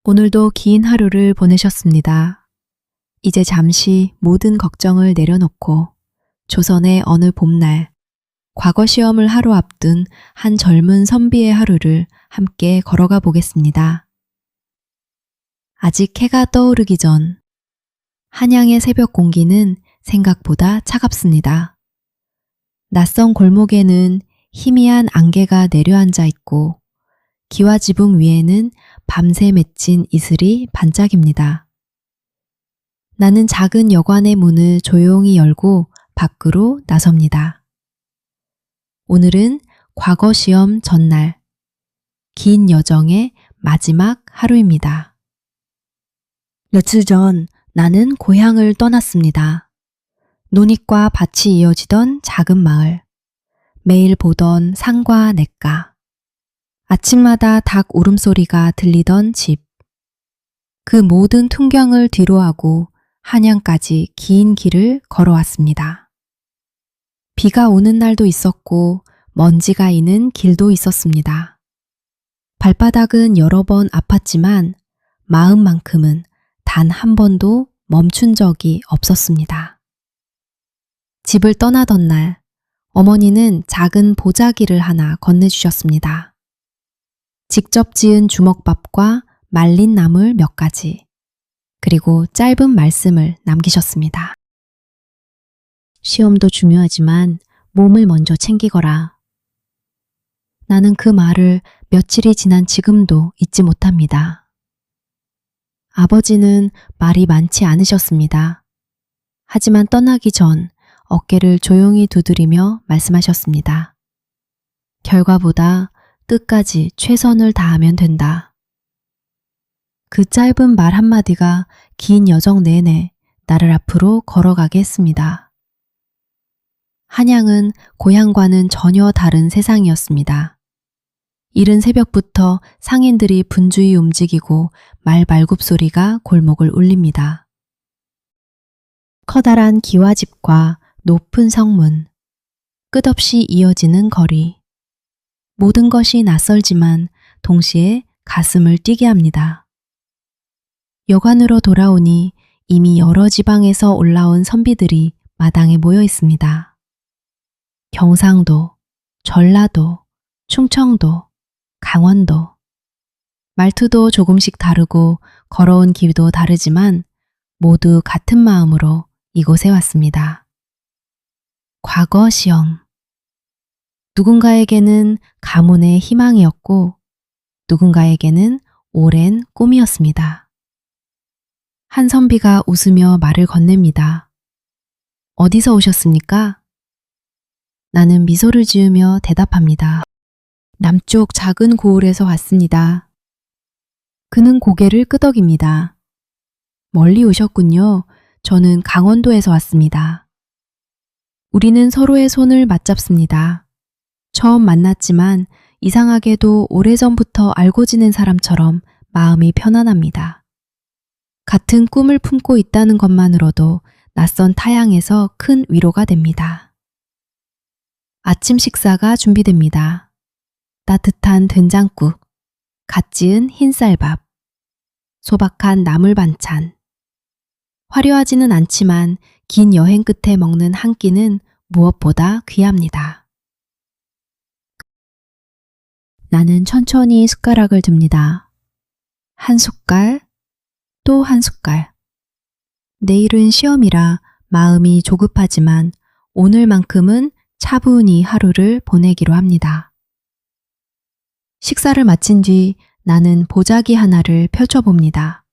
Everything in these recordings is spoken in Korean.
오늘도 긴 하루를 보내셨습니다. 이제 잠시 모든 걱정을 내려놓고 조선의 어느 봄날, 과거 시험을 하루 앞둔 한 젊은 선비의 하루를 함께 걸어가 보겠습니다. 아직 해가 떠오르기 전 한양의 새벽 공기는 생각보다 차갑습니다. 낯선 골목에는 희미한 안개가 내려앉아 있고 기와 지붕 위에는 밤새 맺힌 이슬이 반짝입니다. 나는 작은 여관의 문을 조용히 열고 밖으로 나섭니다. 오늘은 과거 시험 전날, 긴 여정의 마지막 하루입니다. 며칠 전 나는 고향을 떠났습니다. 논익과 밭이 이어지던 작은 마을, 매일 보던 산과 냇가, 아침마다 닭 울음소리가 들리던 집, 그 모든 풍경을 뒤로하고 한양까지 긴 길을 걸어왔습니다. 비가 오는 날도 있었고 먼지가 있는 길도 있었습니다. 발바닥은 여러 번 아팠지만 마음만큼은 단 한 번도 멈춘 적이 없었습니다. 집을 떠나던 날, 어머니는 작은 보자기를 하나 건네주셨습니다. 직접 지은 주먹밥과 말린 나물 몇 가지, 그리고 짧은 말씀을 남기셨습니다. 시험도 중요하지만 몸을 먼저 챙기거라. 나는 그 말을 며칠이 지난 지금도 잊지 못합니다. 아버지는 말이 많지 않으셨습니다. 하지만 떠나기 전 어깨를 조용히 두드리며 말씀하셨습니다. 결과보다 끝까지 최선을 다하면 된다. 그 짧은 말 한마디가 긴 여정 내내 나를 앞으로 걸어가게 했습니다. 한양은 고향과는 전혀 다른 세상이었습니다. 이른 새벽부터 상인들이 분주히 움직이고 말발굽 소리가 골목을 울립니다. 커다란 기와집과 높은 성문, 끝없이 이어지는 거리. 모든 것이 낯설지만 동시에 가슴을 뛰게 합니다. 여관으로 돌아오니 이미 여러 지방에서 올라온 선비들이 마당에 모여 있습니다. 경상도, 전라도, 충청도, 강원도. 말투도 조금씩 다르고 걸어온 길도 다르지만 모두 같은 마음으로 이곳에 왔습니다. 과거 시험. 누군가에게는 가문의 희망이었고 누군가에게는 오랜 꿈이었습니다. 한 선비가 웃으며 말을 건넵니다. 어디서 오셨습니까? 나는 미소를 지으며 대답합니다. 남쪽 작은 고을에서 왔습니다. 그는 고개를 끄덕입니다. 멀리 오셨군요. 저는 강원도에서 왔습니다. 우리는 서로의 손을 맞잡습니다. 처음 만났지만 이상하게도 오래전부터 알고 지낸 사람처럼 마음이 편안합니다. 같은 꿈을 품고 있다는 것만으로도 낯선 타향에서 큰 위로가 됩니다. 아침 식사가 준비됩니다. 따뜻한 된장국, 갓 지은 흰쌀밥, 소박한 나물 반찬. 화려하지는 않지만 긴 여행 끝에 먹는 한 끼는 무엇보다 귀합니다. 나는 천천히 숟가락을 듭니다. 한 숟갈, 또 한 숟갈. 내일은 시험이라 마음이 조급하지만 오늘만큼은 차분히 하루를 보내기로 합니다. 식사를 마친 뒤 나는 보자기 하나를 펼쳐봅니다.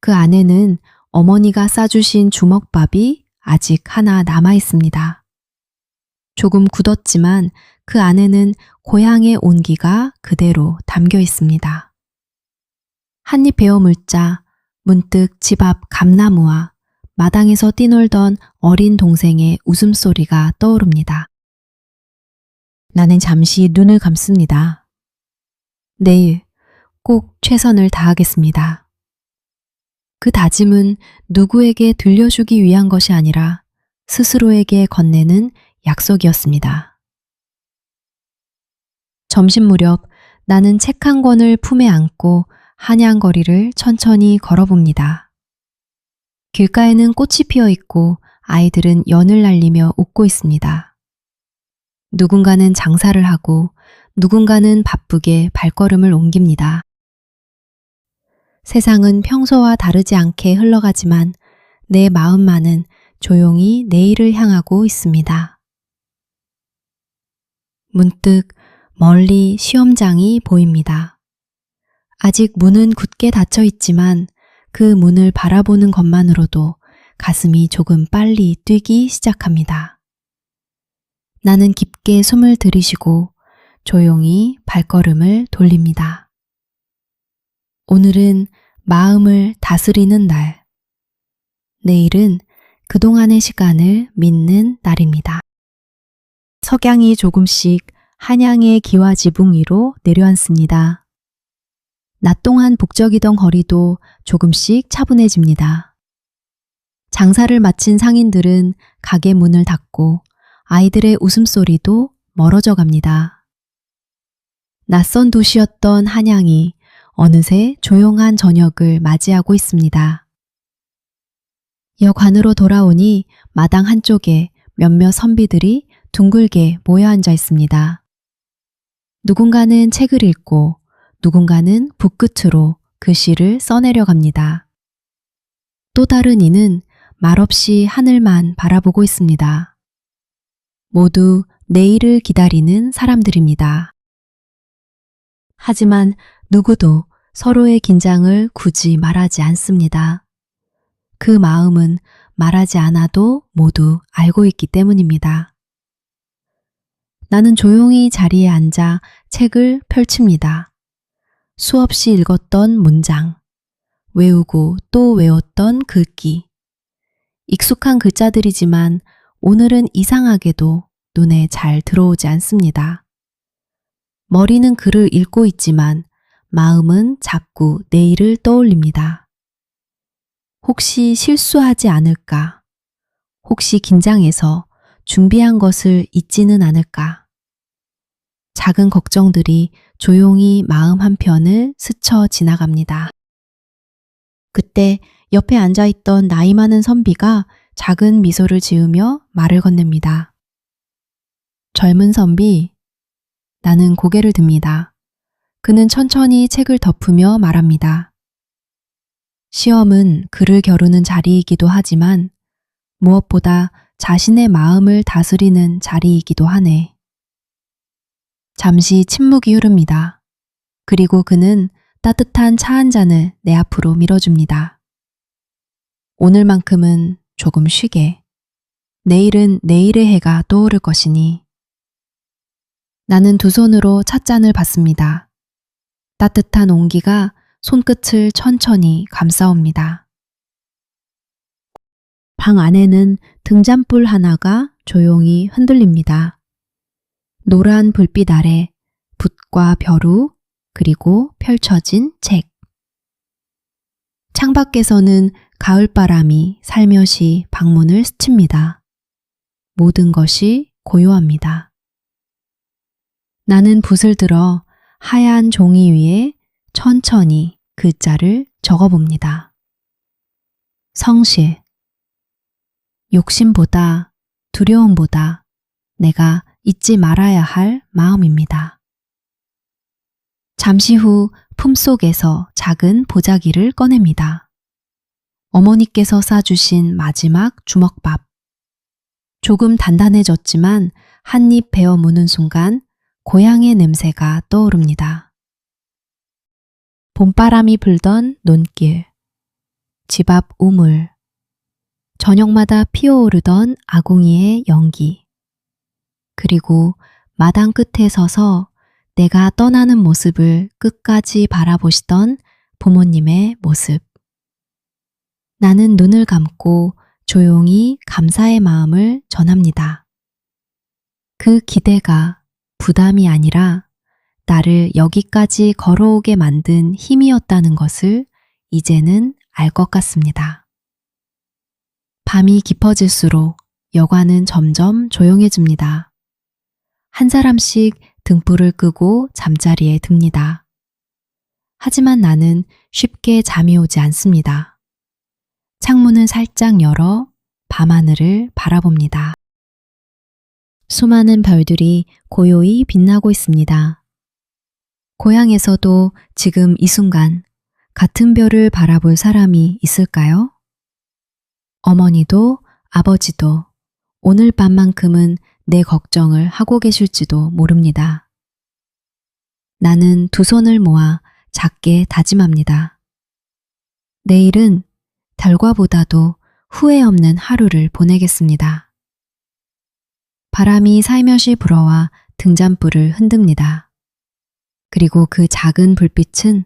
그 안에는 어머니가 싸주신 주먹밥이 아직 하나 남아 있습니다. 조금 굳었지만 그 안에는 고향의 온기가 그대로 담겨 있습니다. 한입 베어 물자 문득 집 앞 감나무와 마당에서 뛰놀던 어린 동생의 웃음소리가 떠오릅니다. 나는 잠시 눈을 감습니다. 내일 꼭 최선을 다하겠습니다. 그 다짐은 누구에게 들려주기 위한 것이 아니라 스스로에게 건네는 약속이었습니다. 점심 무렵 나는 책 한 권을 품에 안고 한양거리를 천천히 걸어봅니다. 길가에는 꽃이 피어 있고 아이들은 연을 날리며 웃고 있습니다. 누군가는 장사를 하고 누군가는 바쁘게 발걸음을 옮깁니다. 세상은 평소와 다르지 않게 흘러가지만 내 마음만은 조용히 내일을 향하고 있습니다. 문득 멀리 시험장이 보입니다. 아직 문은 굳게 닫혀 있지만 그 문을 바라보는 것만으로도 가슴이 조금 빨리 뛰기 시작합니다. 나는 깊게 숨을 들이쉬고 조용히 발걸음을 돌립니다. 오늘은 마음을 다스리는 날. 내일은 그동안의 시간을 믿는 날입니다. 석양이 조금씩 한양의 기와 지붕 위로 내려앉습니다. 낮 동안 북적이던 거리도 조금씩 차분해집니다. 장사를 마친 상인들은 가게 문을 닫고 아이들의 웃음소리도 멀어져 갑니다. 낯선 도시였던 한양이 어느새 조용한 저녁을 맞이하고 있습니다. 역 안으로 돌아오니 마당 한쪽에 몇몇 선비들이 둥글게 모여 앉아 있습니다. 누군가는 책을 읽고 누군가는 붓끝으로 글씨를 써내려 갑니다. 또 다른 이는 말없이 하늘만 바라보고 있습니다. 모두 내일을 기다리는 사람들입니다. 하지만 누구도 서로의 긴장을 굳이 말하지 않습니다. 그 마음은 말하지 않아도 모두 알고 있기 때문입니다. 나는 조용히 자리에 앉아 책을 펼칩니다. 수없이 읽었던 문장, 외우고 또 외웠던 글귀. 익숙한 글자들이지만 오늘은 이상하게도 눈에 잘 들어오지 않습니다. 머리는 글을 읽고 있지만 마음은 자꾸 내일을 떠올립니다. 혹시 실수하지 않을까? 혹시 긴장해서 준비한 것을 잊지는 않을까? 작은 걱정들이 조용히 마음 한편을 스쳐 지나갑니다. 그때 옆에 앉아있던 나이 많은 선비가 작은 미소를 지으며 말을 건넵니다. 젊은 선비, 나는 고개를 듭니다. 그는 천천히 책을 덮으며 말합니다. 시험은 글을 겨루는 자리이기도 하지만 무엇보다 자신의 마음을 다스리는 자리이기도 하네. 잠시 침묵이 흐릅니다. 그리고 그는 따뜻한 차 한 잔을 내 앞으로 밀어줍니다. 오늘만큼은 조금 쉬게. 내일은 내일의 해가 떠오를 것이니. 나는 두 손으로 찻잔을 받습니다. 따뜻한 온기가 손끝을 천천히 감싸옵니다. 방 안에는 등잔불 하나가 조용히 흔들립니다. 노란 불빛 아래 붓과 벼루 그리고 펼쳐진 책. 창밖에서는 가을바람이 살며시 방문을 스칩니다. 모든 것이 고요합니다. 나는 붓을 들어 하얀 종이 위에 천천히 글자를 적어봅니다. 성실. 욕심보다 두려움보다 내가 잊지 말아야 할 마음입니다. 잠시 후 품속에서 작은 보자기를 꺼냅니다. 어머니께서 싸주신 마지막 주먹밥. 조금 단단해졌지만 한 입 베어 무는 순간 고향의 냄새가 떠오릅니다. 봄바람이 불던 논길, 집 앞 우물, 저녁마다 피어오르던 아궁이의 연기, 그리고 마당 끝에 서서 내가 떠나는 모습을 끝까지 바라보시던 부모님의 모습. 나는 눈을 감고 조용히 감사의 마음을 전합니다. 그 기대가 부담이 아니라 나를 여기까지 걸어오게 만든 힘이었다는 것을 이제는 알 것 같습니다. 밤이 깊어질수록 여관은 점점 조용해집니다. 한 사람씩 등불을 끄고 잠자리에 듭니다. 하지만 나는 쉽게 잠이 오지 않습니다. 창문을 살짝 열어 밤하늘을 바라봅니다. 수많은 별들이 고요히 빛나고 있습니다. 고향에서도 지금 이 순간 같은 별을 바라볼 사람이 있을까요? 어머니도 아버지도 오늘 밤만큼은 내 걱정을 하고 계실지도 모릅니다. 나는 두 손을 모아 작게 다짐합니다. 내일은 달과보다도 후회 없는 하루를 보내겠습니다. 바람이 살며시 불어와 등잔불을 흔듭니다. 그리고 그 작은 불빛은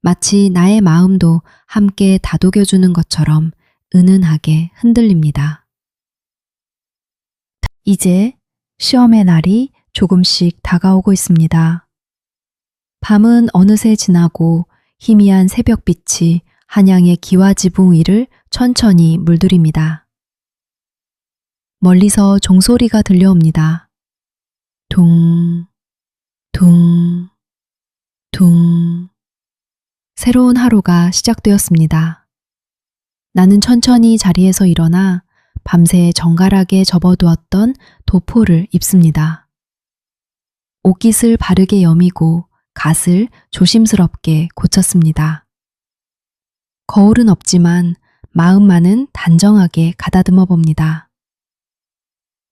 마치 나의 마음도 함께 다독여주는 것처럼 은은하게 흔들립니다. 이제 시험의 날이 조금씩 다가오고 있습니다. 밤은 어느새 지나고 희미한 새벽빛이 한양의 기와지붕 위를 천천히 물들입니다. 멀리서 종소리가 들려옵니다. 둥, 둥, 둥. 새로운 하루가 시작되었습니다. 나는 천천히 자리에서 일어나 밤새 정갈하게 접어두었던 도포를 입습니다. 옷깃을 바르게 여미고 갓을 조심스럽게 고쳤습니다. 거울은 없지만 마음만은 단정하게 가다듬어 봅니다.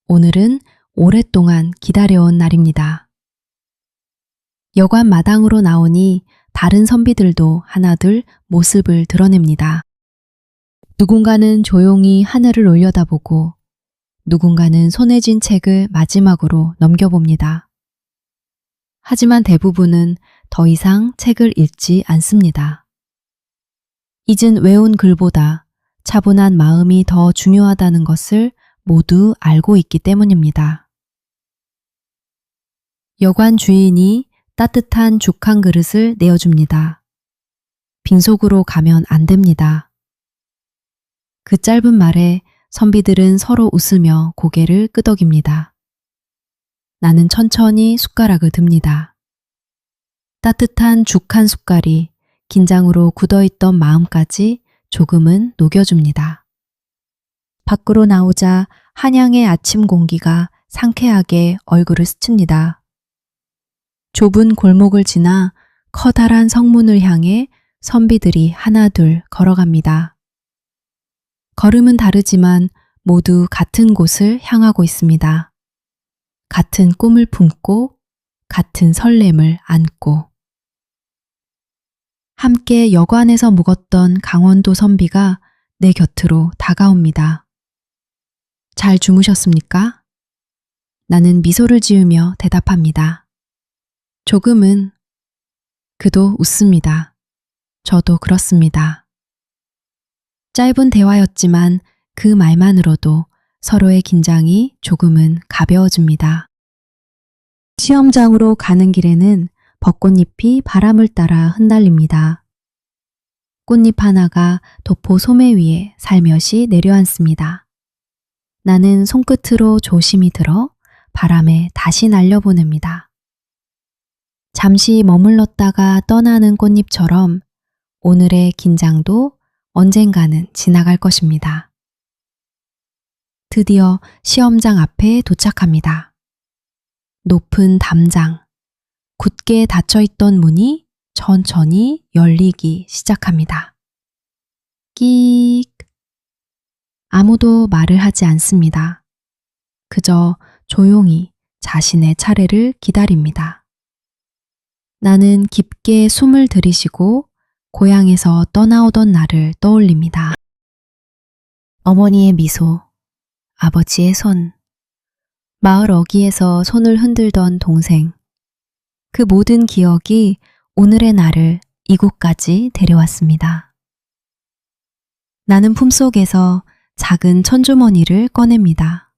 오늘은 오랫동안 기다려온 날입니다. 여관 마당으로 나오니 다른 선비들도 하나둘 모습을 드러냅니다. 누군가는 조용히 하늘을 올려다보고 누군가는 손에 쥔 책을 마지막으로 넘겨봅니다. 하지만 대부분은 더 이상 책을 읽지 않습니다. 잊은 외운 글보다 차분한 마음이 더 중요하다는 것을 모두 알고 있기 때문입니다. 여관 주인이 따뜻한 죽 한 그릇을 내어줍니다. 빈속으로 가면 안 됩니다. 그 짧은 말에 선비들은 서로 웃으며 고개를 끄덕입니다. 나는 천천히 숟가락을 듭니다. 따뜻한 죽 한 숟갈이 긴장으로 굳어있던 마음까지 조금은 녹여줍니다. 밖으로 나오자 한양의 아침 공기가 상쾌하게 얼굴을 스칩니다. 좁은 골목을 지나 커다란 성문을 향해 선비들이 하나둘 걸어갑니다. 걸음은 다르지만 모두 같은 곳을 향하고 있습니다. 같은 꿈을 품고 같은 설렘을 안고. 함께 여관에서 묵었던 강원도 선비가 내 곁으로 다가옵니다. 잘 주무셨습니까? 나는 미소를 지으며 대답합니다. 조금은. 그도 웃습니다. 저도 그렇습니다. 짧은 대화였지만 그 말만으로도 서로의 긴장이 조금은 가벼워집니다. 시험장으로 가는 길에는 벚꽃잎이 바람을 따라 흩날립니다. 꽃잎 하나가 도포 소매 위에 살며시 내려앉습니다. 나는 손끝으로 조심히 들어 바람에 다시 날려보냅니다. 잠시 머물렀다가 떠나는 꽃잎처럼 오늘의 긴장도 언젠가는 지나갈 것입니다. 드디어 시험장 앞에 도착합니다. 높은 담장, 굳게 닫혀있던 문이 천천히 열리기 시작합니다. 끼익. 아무도 말을 하지 않습니다. 그저 조용히 자신의 차례를 기다립니다. 나는 깊게 숨을 들이쉬고 고향에서 떠나오던 날을 떠올립니다. 어머니의 미소, 아버지의 손, 마을 어귀에서 손을 흔들던 동생. 그 모든 기억이 오늘의 나를 이곳까지 데려왔습니다. 나는 품속에서 작은 천주머니를 꺼냅니다.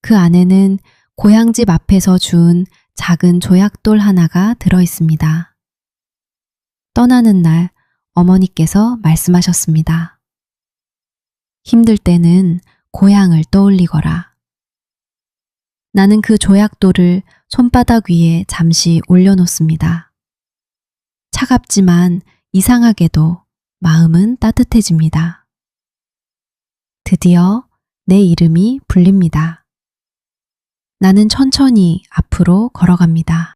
그 안에는 고향집 앞에서 주운 작은 조약돌 하나가 들어있습니다. 떠나는 날 어머니께서 말씀하셨습니다. 힘들 때는 고향을 떠올리거라. 나는 그 조약돌을 손바닥 위에 잠시 올려놓습니다. 차갑지만 이상하게도 마음은 따뜻해집니다. 드디어 내 이름이 불립니다. 나는 천천히 앞으로 걸어갑니다.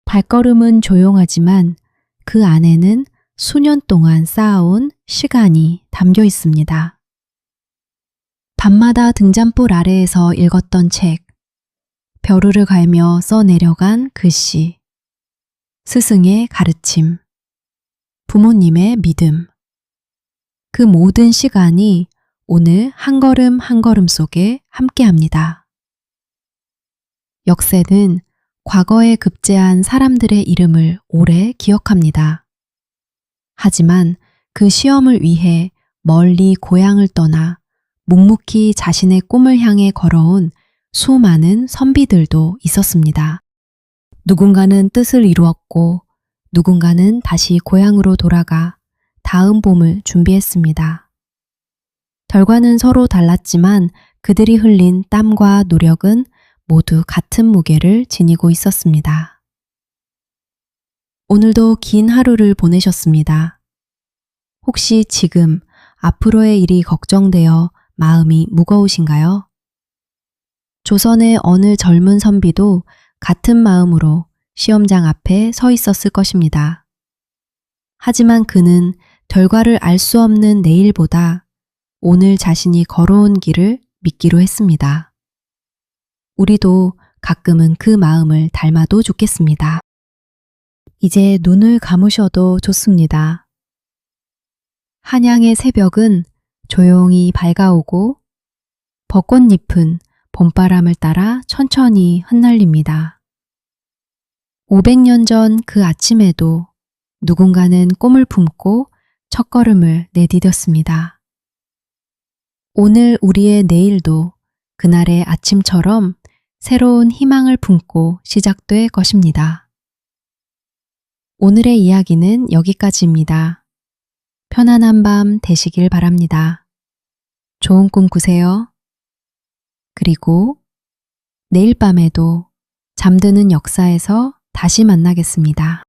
발걸음은 조용하지만 그 안에는 수년 동안 쌓아온 시간이 담겨 있습니다. 밤마다 등잔불 아래에서 읽었던 책, 벼루를 갈며 써내려간 글씨, 스승의 가르침, 부모님의 믿음. 그 모든 시간이 오늘 한 걸음 한 걸음 속에 함께합니다. 역세는 과거에 급제한 사람들의 이름을 오래 기억합니다. 하지만 그 시험을 위해 멀리 고향을 떠나 묵묵히 자신의 꿈을 향해 걸어온 수많은 선비들도 있었습니다. 누군가는 뜻을 이루었고 누군가는 다시 고향으로 돌아가 다음 봄을 준비했습니다. 결과는 서로 달랐지만 그들이 흘린 땀과 노력은 모두 같은 무게를 지니고 있었습니다. 오늘도 긴 하루를 보내셨습니다. 혹시 지금 앞으로의 일이 걱정되어 마음이 무거우신가요? 조선의 어느 젊은 선비도 같은 마음으로 시험장 앞에 서 있었을 것입니다. 하지만 그는 결과를 알 수 없는 내일보다 오늘 자신이 걸어온 길을 믿기로 했습니다. 우리도 가끔은 그 마음을 닮아도 좋겠습니다. 이제 눈을 감으셔도 좋습니다. 한양의 새벽은 조용히 밝아오고 벚꽃잎은 봄바람을 따라 천천히 흩날립니다. 500년 전 그 아침에도 누군가는 꿈을 품고 첫걸음을 내디뎠습니다. 오늘 우리의 내일도 그날의 아침처럼 새로운 희망을 품고 시작될 것입니다. 오늘의 이야기는 여기까지입니다. 편안한 밤 되시길 바랍니다. 좋은 꿈 꾸세요. 그리고 내일 밤에도 잠드는 역사에서 다시 만나겠습니다.